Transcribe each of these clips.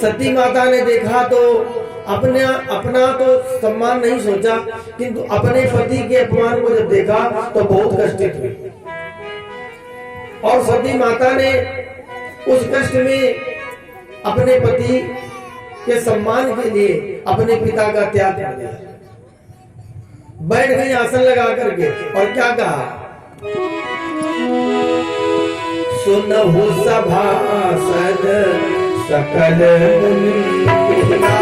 सती माता ने देखा तो अपना तो सम्मान नहीं सोचा, किंतु अपने पति के अपमान को जब देखा तो बहुत कष्टित हुई। और सती माता ने उस कष्ट में अपने पति के सम्मान के लिए अपने पिता का त्याग कर दिया। बैठ गई आसन लगा करके और क्या कहा, सुनहु सभासद सकल मुनीरा,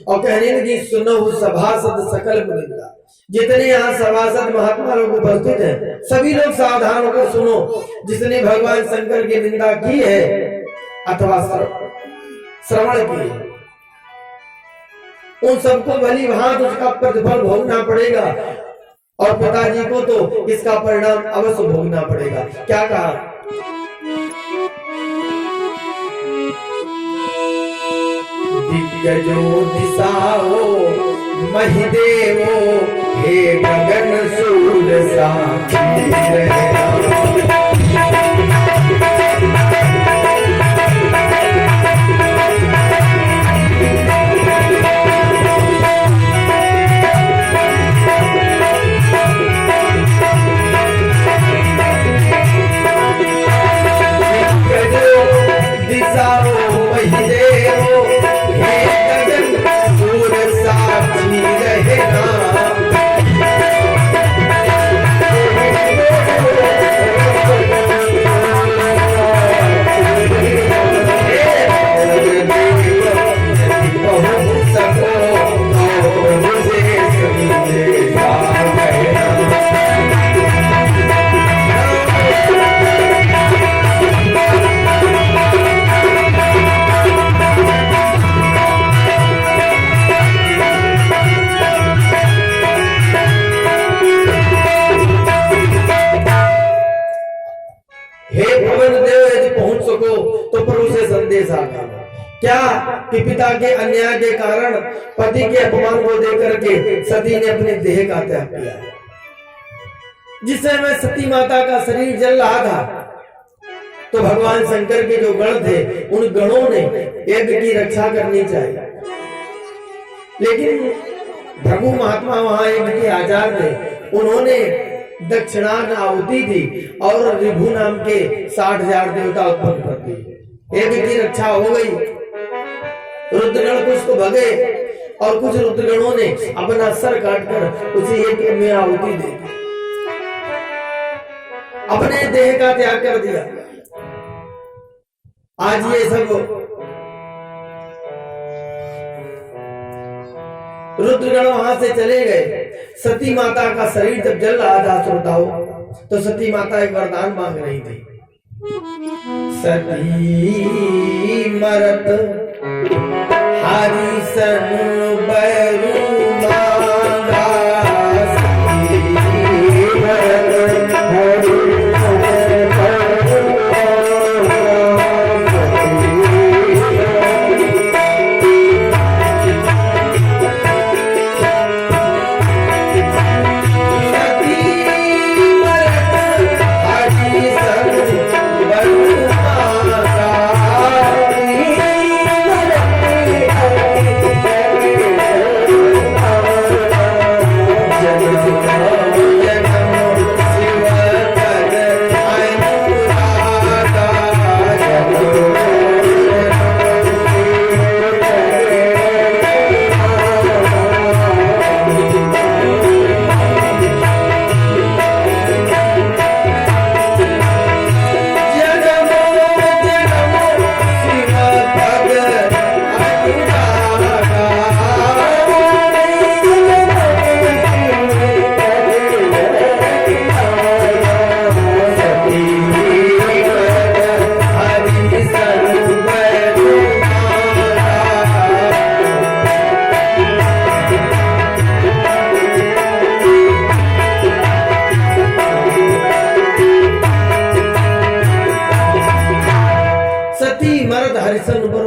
और कहने लगी, सुनहु सभासद सकल मुनीरा। जितने यहाँ सभासद महात्मा लोग उपस्थित हैं, सभी लोग सावधान होकर सुनो। जिसने भगवान शंकर की निंदा की है अथवा श्रवण की, उन सबको भली भांति उसका प्रतिफल भोगना पड़ेगा और पिताजी को तो इसका परिणाम अवश्य भोगना पड़ेगा। क्या कहा, दिग्गजो दिशाओ महिदेवो हे गगन सूर साक्षी क्या कि पिता के अन्याय के कारण पति के अपमान को देकर के सती ने अपने देह का त्याग किया। जिस समय सती माता का शरीर जल रहा था तो भगवान शंकर के जो गण थे उन गणों ने यज्ञ की रक्षा करनी चाहिए, लेकिन भृगु महात्मा वहां यज्ञ के आचार्य थे। उन्होंने दक्षिणार्घ आहुति दी और ऋभु नाम के 60,000 देवता उत्पन्न कर दिए। यज्ञ की रक्षा हो गई, रुद्रगण कुछ तो भगे और कुछ रुद्रगणों ने अपना सर काटकर उसे यज्ञ में आहुति दे दी, अपने देह का त्याग कर दिया। आज ये सब रुद्रगण वहां से चले गए। सती माता का शरीर जब जल रहा था श्रोताओं, तो सती माता एक वरदान मांग रही थी। सती मरत हरि सन बरु मांगा, सती मरत हरि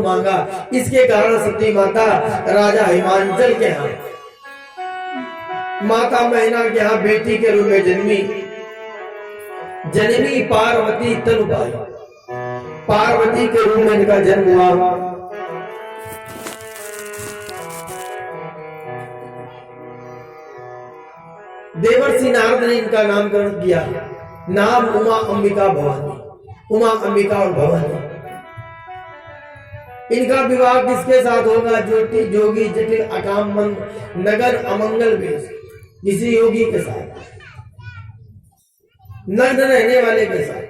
मांगा। इसके कारण सती माता राजा हिमांचल के यहाँ, माता मैना के यहाँ बेटी के रूप में जन्मी। जननी पार्वती तनुबाई, पार्वती के रूप में इनका जन्म हुआ। देवर्षि नारद ने इनका नामकरण किया। नाम उमा अंबिका भवानी, उमा अंबिका और भवानी। इनका विवाह किसके साथ होगा? ज्योति जोगी जटिल अकाम नगर अमंगल वेश, किसी योगी के साथ, नग्न रहने वाले के साथ।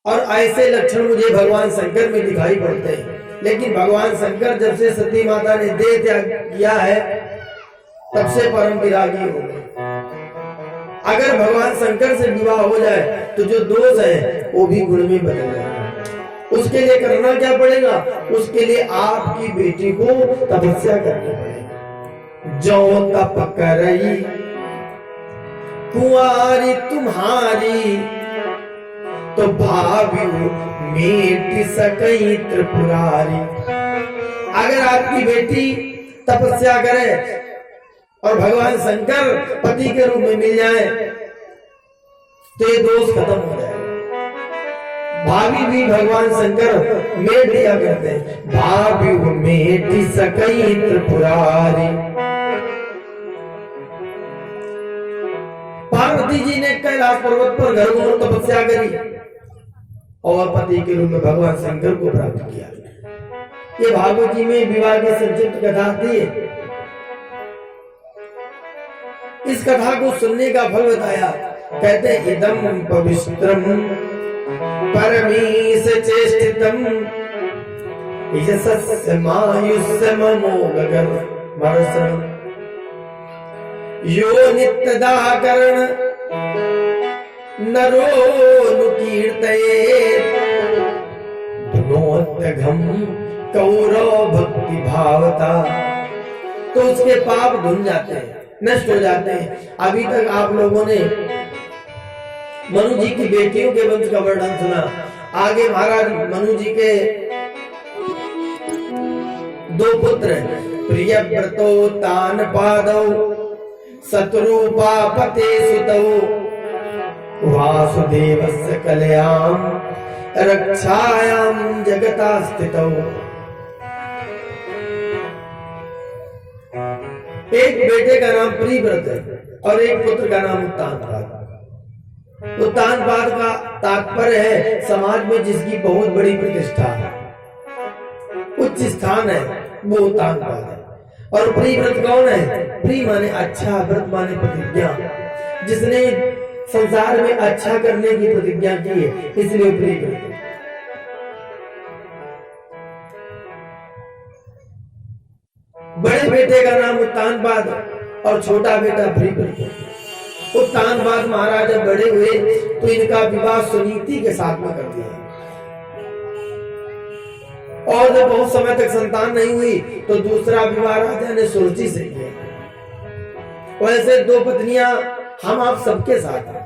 और ऐसे लक्षण मुझे भगवान शंकर में दिखाई पड़ते हैं। लेकिन भगवान शंकर जब से सती माता ने देह त्याग किया है, तब से परम विरागी हो गए। अगर भगवान शंकर से विवाह हो जाए तो जो दोष है वो भी गुण में बदल जाएगा। उसके लिए करना क्या पड़ेगा? उसके लिए आपकी बेटी को तपस्या करनी पड़ेगी। जो तप करई कुंवारी तुम्हारी, तो भावी मेट सकई त्रिपुरारी। अगर आपकी बेटी तपस्या करे और भगवान शंकर पति के रूप में मिल जाए, तो ये दोष खत्म हो जाए। भाभी भी भगवान शंकर मेट दिया करते हैं। भाभी मेट सकई त्रिपुरारी। पार्वती जी ने कैलाश पर्वत पर घनघोर तपस्या करी और पति के रूप में भगवान शंकर को प्राप्त किया। ये भागवत जी में विवाह की संक्षिप्त कथा थी। इस कथा को सुनने का फल बताया। कहते हैं इदम पवित्रम परमीश चेष्टितम यशस्य मायुष्य ममोगगर वर्षण यो नित्यदाकरण नरो नुकीर्तये धुनोत्यघम कौरव भक्ति भावता। तो उसके पाप धुन जाते हैं, नष्ट हो जाते हैं। अभी तक आप लोगों ने मनु जी की बेटियों के वंश का वर्णन सुना। आगे महाराज मनु जी के दो पुत्र हैं, प्रियव्रतो तान पादौ शत्रुपा पते सुतौ वासुदेवस्य कल्याण रक्षायाम जगता स्थितौ। एक बेटे का नाम प्रियव्रत है और एक पुत्र का नाम उत्तानपाद। उत्तानपाद का तात्पर्य है समाज में जिसकी बहुत बड़ी प्रतिष्ठा है, उच्च स्थान है, वो उत्तान पाद है। और प्रिय व्रत कौन है? प्रिय माने अच्छा, व्रत माने प्रतिज्ञा। जिसने संसार में अच्छा करने की प्रतिज्ञा की है, इसलिए प्रिय व्रत है। बड़े बेटे का नाम उत्तान पाद और छोटा बेटा प्रिय व्रत है। उत्तान पाद महाराज जब बड़े हुए तो इनका विवाह सुनीति के साथ में कर दिया, और जब बहुत समय तक संतान नहीं हुई तो दूसरा विवाह राजा ने सुरुचि से किया। वैसे दो पत्नियां हम आप सबके साथ हैं।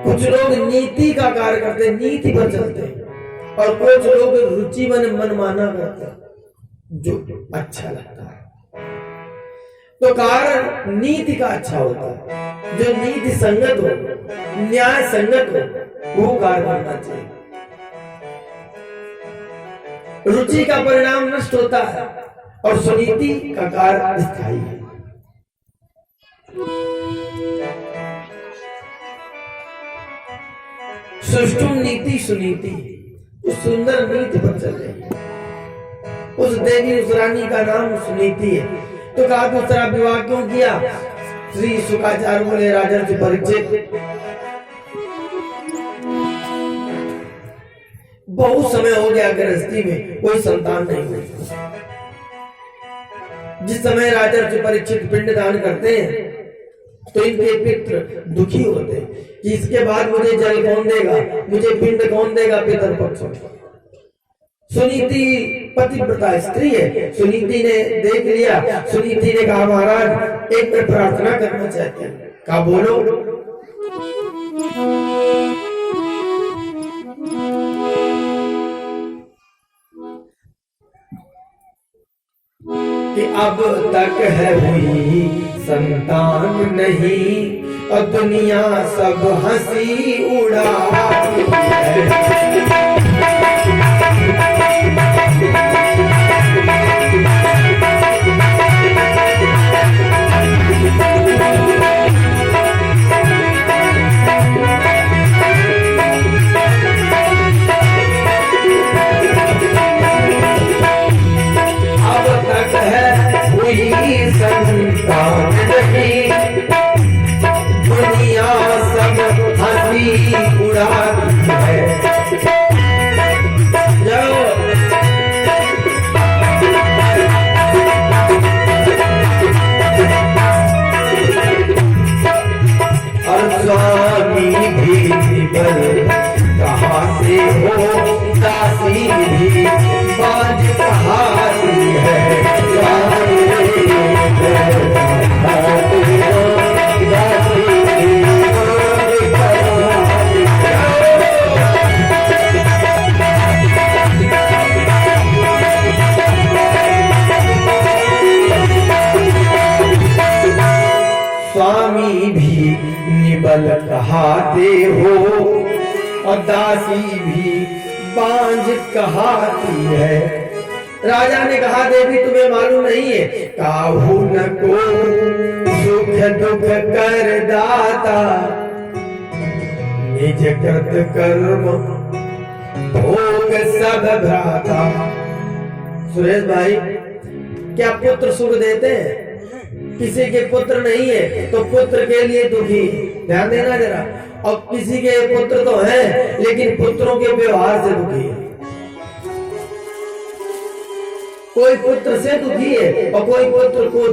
कुछ लोग नीति का कार्य करते हैं, नीति पर चलते हैं, और कुछ लोग रुचि मनमाना करते हैं जो अच्छा लगता है। तो कारण नीति का अच्छा होता है, जो नीति संगत हो, न्याय संगत हो, वो कार्य करना चाहिए। रुचि का परिणाम नष्ट होता है और सुनीति का कार्य स्थायी है। सुष्टुम नीति सुनीति, उस सुंदर नीति पर चल रही है। उस देवी, उस रानी का नाम सुनीति है। तो कहा दूसरा विवाह क्यों किया? श्री शुकाचार्य बोले राजन से परिचित, बहुत समय हो गया गृहस्थी में कोई संतान नहीं हुई। जिस समय राजा से परीक्षित पिंड दान करते हैं तो इनके पितृ दुखी होते हैं कि इसके बाद मुझे जल कौन देगा, मुझे पिंड कौन देगा पितर पक्ष में। सुनीति पतिव्रता स्त्री है। सुनीति ने देख लिया, सुनीति ने कहा महाराज एक बार प्रार्थना करना चाहते हैं। कहा बोलो। कि अब तक है हुई संतान नहीं और दुनिया सब हंसी उड़ाती है। संतान नहीं दुनिया सब हंसी उड़ाती है। और स्वामी भी निबल कहाते हो, दासी भी बाज कहाती है। स्वामी भी निबल कहाते हो और दासी भी बांझ कहाती है। राजा ने कहा देवी तुम्हें मालूम नहीं है, काहू न को सुख दुख कर दाता, निज कृत कर्म भोग सब भ्राता। सुरेश भाई, क्या पुत्र सुख देते हैं? किसी के पुत्र नहीं है तो पुत्र के लिए दुखी, ध्यान देना जरा। और किसी के पुत्र तो हैं लेकिन पुत्रों के व्यवहार से दुखी है। कोई पुत्र से दुखी है और कोई पुत्र को